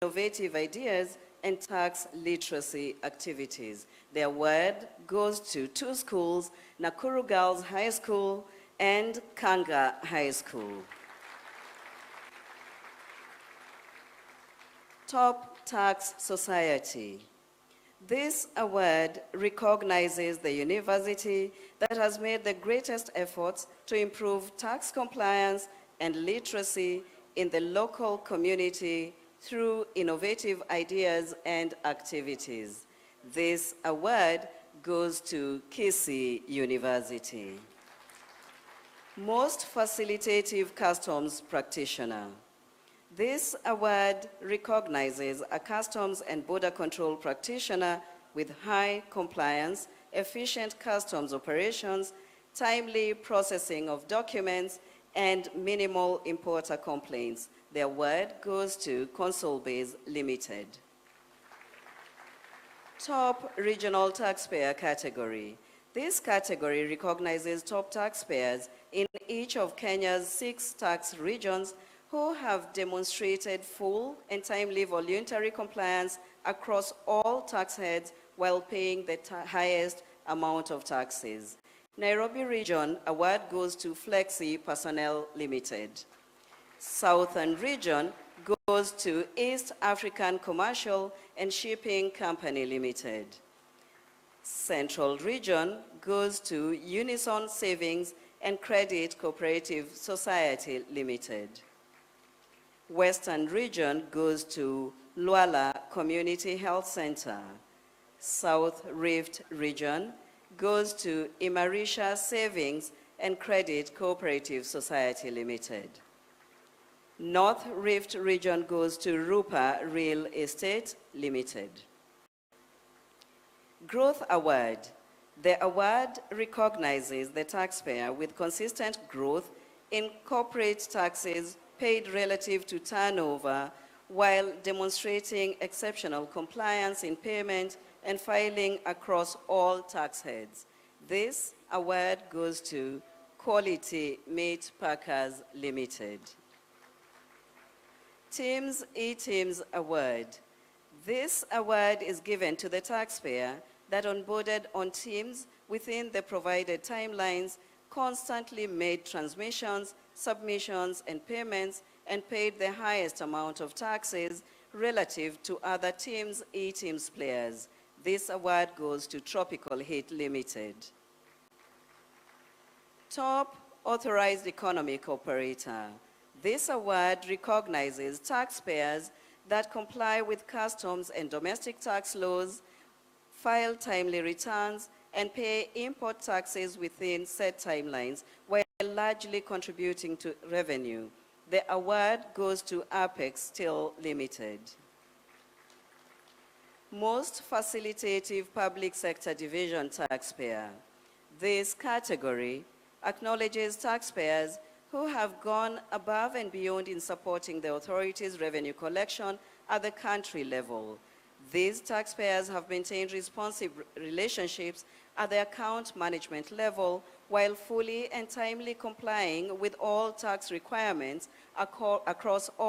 innovative ideas and tax literacy activities. The award goes to two schools, Nakuru Girls High School and Kanga High School. Top Tax Society. This award recognizes the university that has made the greatest efforts to improve tax compliance and literacy in the local community through innovative ideas and activities. This award goes to Kisii University. Most Facilitative Customs Practitioner. This award recognizes a customs and border control practitioner with high compliance, efficient customs operations, timely processing of documents, and minimal importer complaints. The award goes to Consolbase Limited. Top Regional Taxpayer Category. This category recognizes top taxpayers in each of Kenya's 6 tax regions who have demonstrated full and timely voluntary compliance across all tax heads while paying the highest amount of taxes. Nairobi Region award goes to Flexi Personnel Limited. Southern Region goes to East African Commercial and Shipping Company Limited. Central Region goes to Unison Savings and Credit Cooperative Society Limited. Western Region goes to Luala Community Health Center. South Rift Region goes to Imarisha Savings and Credit Cooperative Society Limited. North Rift Region goes to Rupa Real Estate Limited. Growth Award. The award recognizes the taxpayer with consistent growth in corporate taxes paid relative to turnover while demonstrating exceptional compliance in payment and filing across all tax heads. This award goes to Quality Meat Packers Limited. Teams E-Teams Award. This award is given to the taxpayer that onboarded on teams within the provided timelines, constantly made transmissions, submissions, and payments, and paid the highest amount of taxes relative to other teams, E-Teams players. This award goes to Tropical Heat Limited. Top Authorized Economic Operator. This award recognizes taxpayers that comply with customs and domestic tax laws, file timely returns, and pay import taxes within set timelines while largely contributing to revenue. The award goes to Apex Steel Limited. Most Facilitative Public Sector Division Taxpayer. This category acknowledges taxpayers who have gone above and beyond in supporting the authority's revenue collection at the country level. These taxpayers have maintained responsive relationships at the account management level while fully and timely complying with all tax requirements across